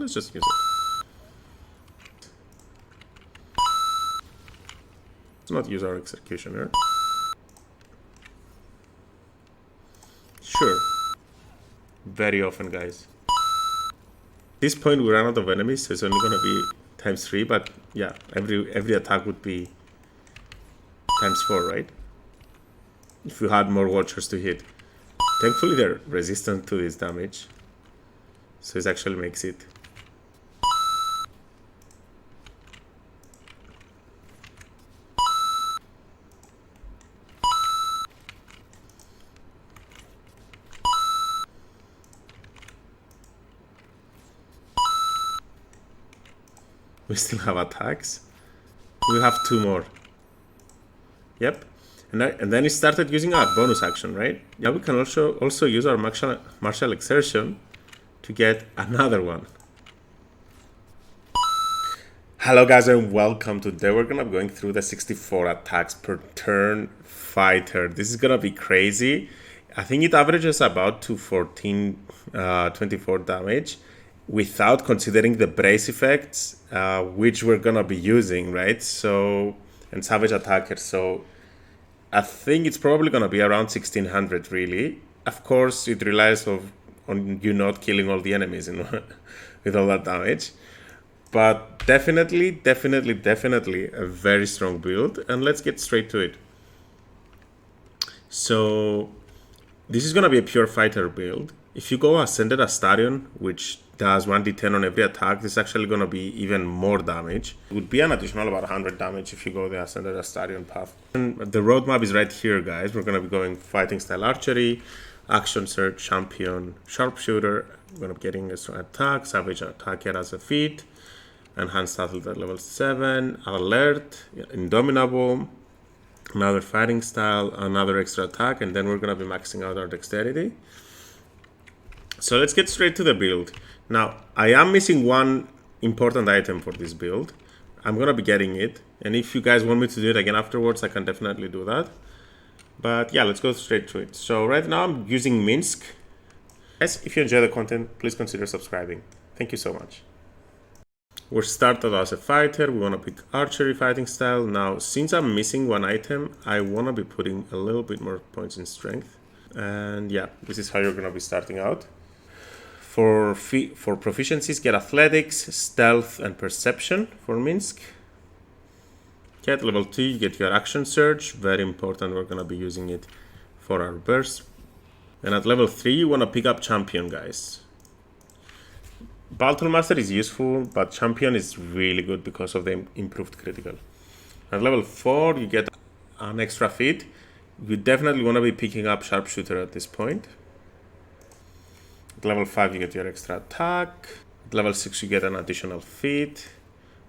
let's just use it. Let's not use our executioner. Sure. Very often, guys. At this point, we run out of enemies, so it's only gonna be ×3. But yeah, every attack would be ×4, right? If you had more Watchers to hit. Thankfully, they're resistant to this damage, so it actually makes it. We still have attacks. We have 2 more. Yep. And then it started using our bonus action, right? Yeah, we can also use our martial exertion to get another one. Hello guys and welcome. Today we're gonna be going through the 64 attacks per turn fighter. This is gonna be crazy. I think it averages about 214, 24 damage without considering the brace effects, which we're gonna be using, right? So, and savage attacker. So I think it's probably going to be around 1600, really. Of course, it relies on you not killing all the enemies with all that damage. But definitely a very strong build. And let's get straight to it. So this is going to be a pure fighter build. If you go Ascended Astarion, which does 1d10 on every attack, this is actually going to be even more damage. It would be an additional about 100 damage if you go the Ascended Astarion path. And the roadmap is right here, guys. We're going to be going fighting style archery, action search, champion, sharpshooter. We're going to be getting a strong attack, savage attacker as a feat, enhanced athlete at level 7, alert, indomitable, another fighting style, another extra attack, and then we're going to be maxing out our dexterity. So let's get straight to the build. Now, I am missing one important item for this build. I'm going to be getting it. And if you guys want me to do it again afterwards, I can definitely do that. But yeah, let's go straight to it. So right now I'm using Minsc. Guys, if you enjoy the content, please consider subscribing. Thank you so much. We're started as a fighter. We want to pick archery fighting style. Now, since I'm missing one item, I want to be putting a little bit more points in strength. And yeah, this is how you're going to be starting out. For proficiencies, get athletics, stealth, and perception for Minsc. At level 2, you get your action surge. Very important, we're going to be using it for our burst. And at level 3, you want to pick up champion, guys. Battle Master is useful, but champion is really good because of the improved critical. At level 4, you get an extra feat. You definitely want to be picking up sharpshooter at this point. At level 5, you get your extra attack. At level 6, you get an additional feat.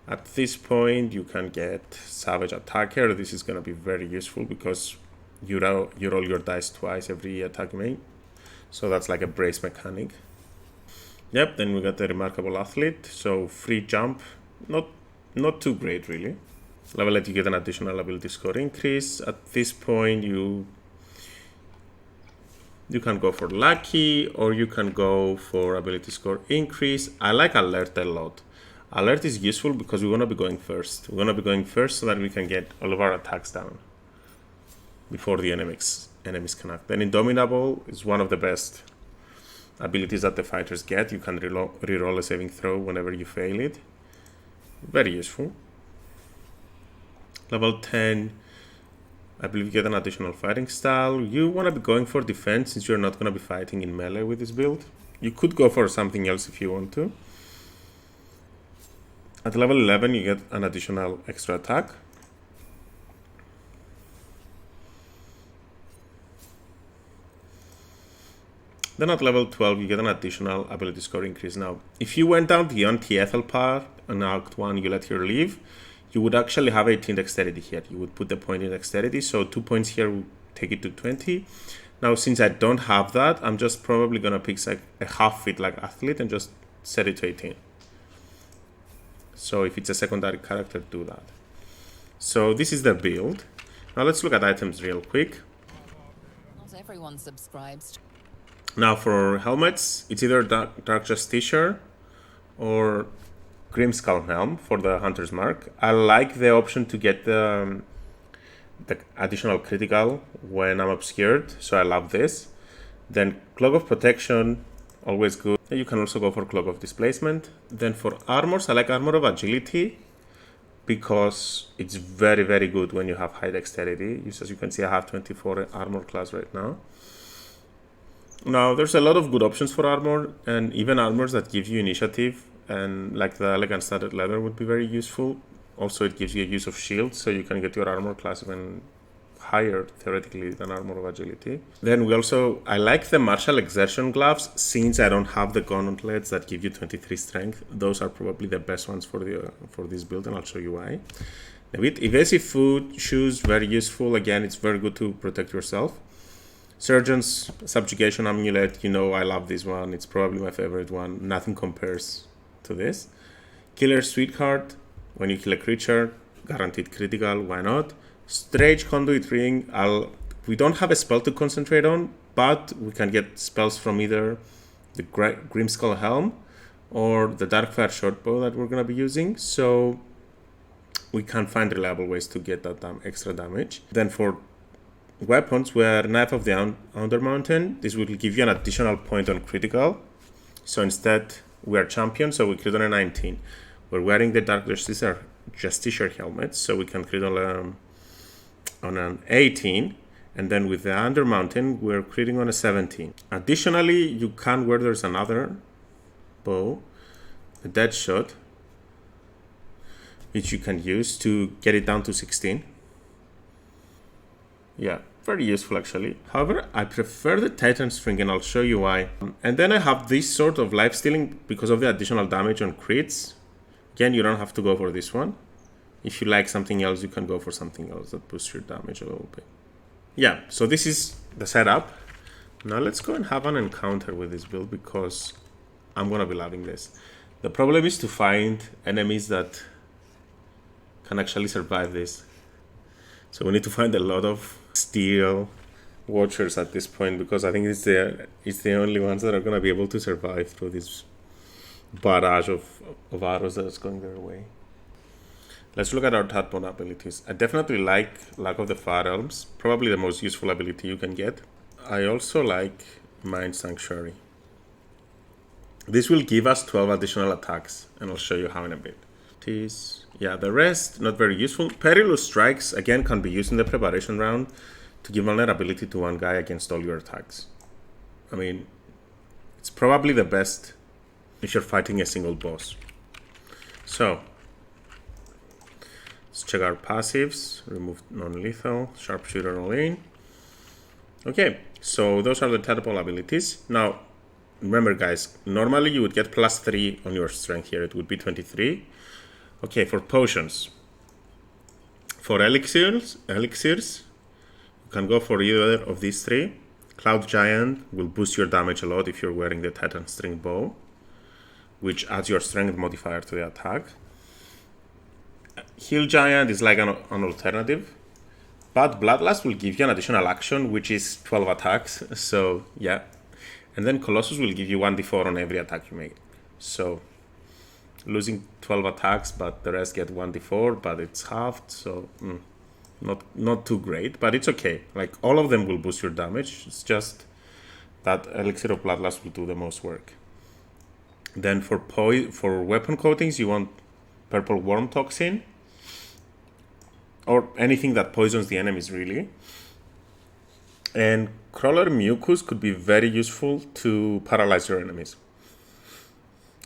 At this point, you can get savage attacker. This is going to be very useful because you roll your dice twice every attack you make. So that's like a brace mechanic. Yep, then we got the remarkable athlete. So free jump, not too great really. Level 8, you get an additional ability score increase. At this point, you can go for lucky or you can go for ability score increase. I like alert a lot. Alert is useful because we want to be going first. We want to be going first so that we can get all of our attacks down before the enemies can act. Then indomitable is one of the best abilities that the fighters get. You can reroll a saving throw whenever you fail it. Very useful. Level 10, I believe you get an additional fighting style. You want to be going for defense since you're not going to be fighting in melee with this build. You could go for something else if you want to. At level 11, you get an additional extra attack. Then at level 12, you get an additional ability score increase. Now, if you went down the anti-ethel part in Act 1, you let her leave, you would actually have 18 dexterity here. You would put the point in dexterity, so 2 points here would take it to 20. Now, since I don't have that, I'm just probably going to pick like a half feet like athlete and just set it to 18. So if it's a secondary character, do that. So this is the build. Now let's look at items real quick. Not everyone subscribes. Now for helmets, it's either Dark Justiciar or Grimskull Helm for the Hunter's Mark. I like the option to get the additional critical when I'm obscured, so I love this. Then Cloak of Protection, always good. You can also go for Cloak of Displacement. Then for armors, I like Armor of Agility because it's very, very good when you have high dexterity. As you can see, I have 24 armor class right now. Now, there's a lot of good options for armor, and even armors that give you initiative, and like the Elegant Studded Leather would be very useful. Also, it gives you a use of shield, so you can get your armor class even higher, theoretically, than Armor of Agility. Then I like the Martial Exertion Gloves, since I don't have the gauntlets that give you 23 strength. Those are probably the best ones for this build, and I'll show you why. A bit evasive food, shoes, very useful. Again, it's very good to protect yourself. Surgeon's Subjugation Amulet, I love this one. It's probably my favorite one. Nothing compares to this. Killer's Sweetheart, when you kill a creature, guaranteed critical, why not? Strange Conduit Ring, we don't have a spell to concentrate on, but we can get spells from either the Grimskull Helm or the Darkfire Shortbow that we're going to be using, so we can find reliable ways to get that extra damage. Then for weapons, we're Knife of the Undermountain. This will give you an additional point on critical, so instead we are champion, so we crit on a 19. We're wearing the Dark Justiciar helmet, so we can crit on an 18, and then with the Undermountain, we're critting on a 17. Additionally, you can wear, there's another bow, a Deadshot, which you can use to get it down to 16. Yeah, very useful actually. However, I prefer the Titan String, and I'll show you why. And then I have this sort of life stealing because of the additional damage on crits. Again, you don't have to go for this one. If you like something else, you can go for something else that boosts your damage a little bit. Yeah, so this is the setup. Now let's go and have an encounter with this build because I'm going to be loving this. The problem is to find enemies that can actually survive this. So we need to find a lot of steel watchers at this point, because I think it's the only ones that are going to be able to survive through this barrage of arrows that's going their way. Let's look at our Tadpole abilities. I definitely like Lack of the Far Elves, probably the most useful ability you can get. I also like Mind Sanctuary. This will give us 12 additional attacks, and I'll show you how in a bit. Yeah, the rest, not very useful. Perilous Strikes, again, can be used in the preparation round to give vulnerability to one guy against all your attacks. I mean, it's probably the best if you're fighting a single boss. So, let's check our passives. Remove non-lethal, Sharpshooter all in. Okay, so those are the Tadpole abilities. Now, remember guys, normally you would get +3 on your strength here. It would be 23. Okay, for potions. For elixirs, you can go for either of these three. Cloud Giant will boost your damage a lot if you're wearing the Titan String Bow, which adds your strength modifier to the attack. Heal Giant is like an alternative, but Bloodlust will give you an additional action, which is 12 attacks, so yeah. And then Colossus will give you 1d4 on every attack you make. So, losing 12 attacks, but the rest get 1d4, but it's halved, so not too great, but it's okay. Like, all of them will boost your damage, it's just that Elixir of Bloodlust will do the most work. Then for weapon coatings, you want Purple Worm Toxin, or anything that poisons the enemies, really. And Crawler Mucus could be very useful to paralyze your enemies.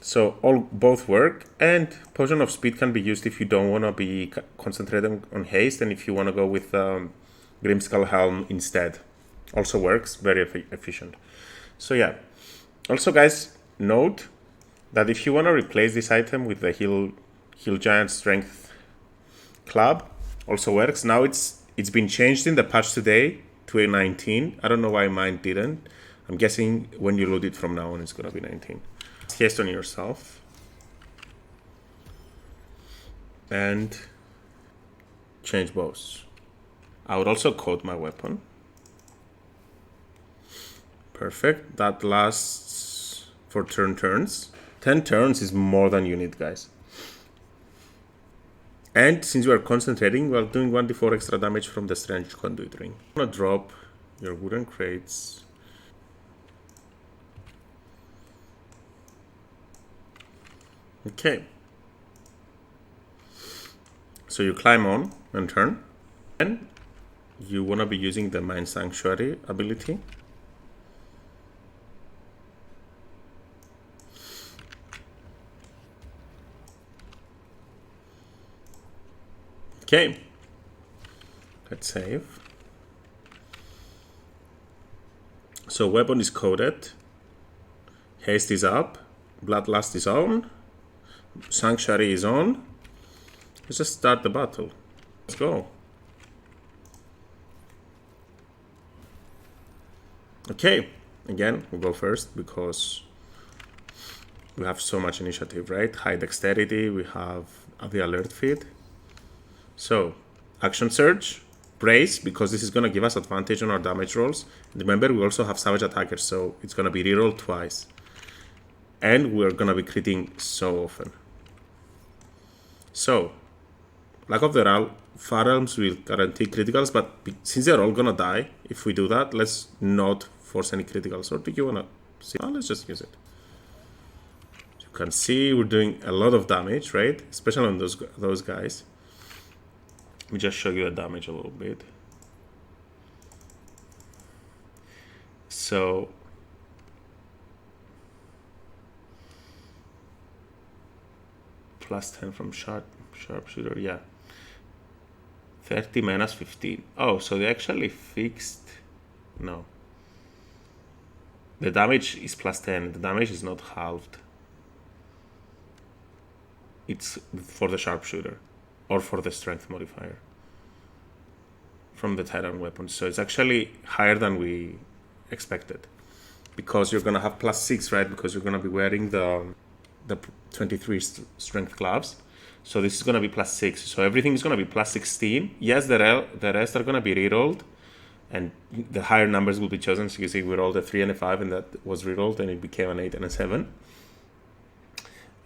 So both work, and Potion of Speed can be used if you don't want to be concentrating on haste, and if you want to go with Grimskull Helm instead. Also works, very efficient. So yeah. Also guys, note that if you want to replace this item with the Heal Giant Strength Club, also works. Now it's been changed in the patch today to a 19. I don't know why mine didn't. I'm guessing when you load it from now on, it's gonna be 19. Haste on yourself. And change bows. I would also coat my weapon. Perfect. That lasts for turns. 10 turns is more than you need, guys. And since you are concentrating, we are doing 1d4 extra damage from the Strange Conduit Ring. I'm gonna drop your wooden crates. Okay. So you climb on and turn. And you wanna be using the Mind Sanctuary ability. Okay. Let's save. So weapon is coded. Haste is up. Bloodlust is on. Sanctuary is on. Let's just start the battle. Let's go. Okay. Again, we'll go first because we have so much initiative, right? High dexterity. We have the alert feed. So, action surge, brace, because this is going to give us advantage on our damage rolls. And remember, we also have savage attackers, so it's going to be rerolled twice. And we're going to be critting so often. So, Lack of the Firearms will guarantee criticals, but since they're all going to die, if we do that, let's not force any criticals. Or do you want to see? Oh, let's just use it. You can see we're doing a lot of damage, right? Especially on those guys. Let me just show you the damage a little bit. So plus 10 from sharpshooter, yeah. 30 minus 15. Oh, so they actually fixed. No. The damage is plus 10. The damage is not halved. It's for the sharpshooter. Or for the strength modifier from the Titan weapons. So it's actually higher than we expected. Because you're going to have plus 6, right? Because you're going to be wearing the 23 strength gloves. So this is going to be plus 6. So everything is going to be plus 16. Yes, the rest are going to be rerolled. And the higher numbers will be chosen. So you see we rolled a 3 and a 5 and that was rerolled and it became an 8 and a 7.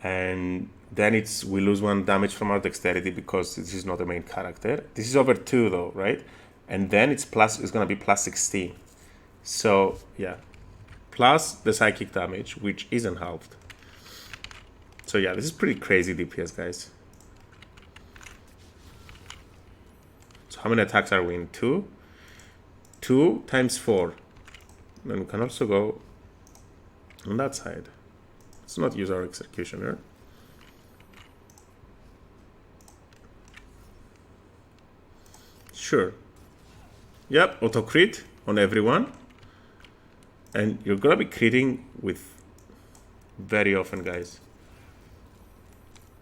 And then we lose 1 damage from our dexterity because this is not the main character. This is over 2 though, right? And then it's gonna be plus 16. So yeah, plus the psychic damage, which isn't halved. So yeah, this is pretty crazy DPS, guys. So how many attacks are we in? 2? 2 times 4. Then we can also go on that side. Let's not use our executioner. Sure. Yep, auto crit on everyone. And you're gonna be critting with very often, guys.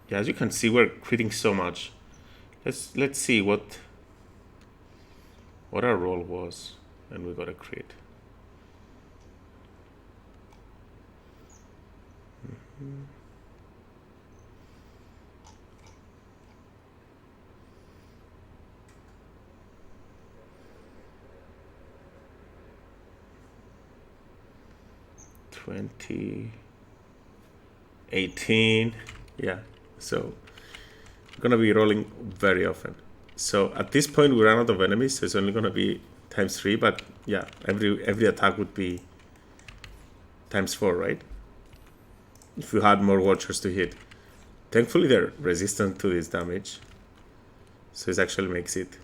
Yeah, as you can see, we're critting so much. Let's see what our roll was, and we got a crit. Mm-hmm. $20.18. Yeah, so we're gonna be rolling very often. So at this point we ran out of enemies, so it's only gonna be times 3, but yeah, every attack would be times 4, right? If you had more watchers to hit. Thankfully they're resistant to this damage, so it actually makes it.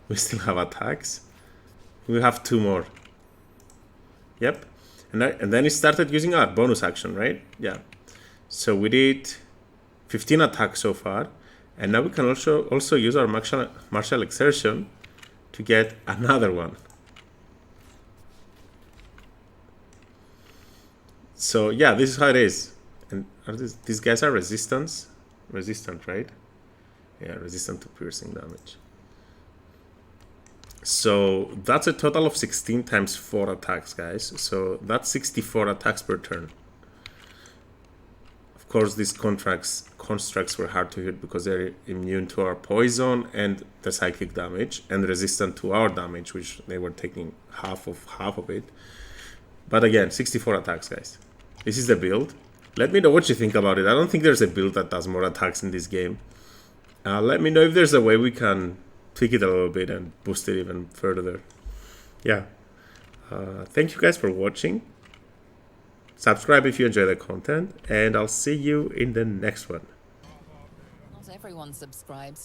We still have attacks. We have 2 more. Yep. And then it started using our bonus action, right? Yeah. So we did 15 attacks so far. And now we can also use our martial exertion to get another one. So yeah, this is how it is. And these guys are resistant, right? Yeah, resistant to piercing damage. So that's a total of 16 times 4 attacks, guys. So that's 64 attacks per turn. Of course, these constructs were hard to hit because they're immune to our poison and the psychic damage, and resistant to our damage, which they were taking half of it. But again, 64 attacks, guys. This is the build. Let me know what you think about it. I don't think there's a build that does more attacks in this game. Let me know if there's a way we can tweak it a little bit and boost it even further. Yeah. Thank you guys for watching. Subscribe if you enjoy the content, and I'll see you in the next one. Not everyone subscribes.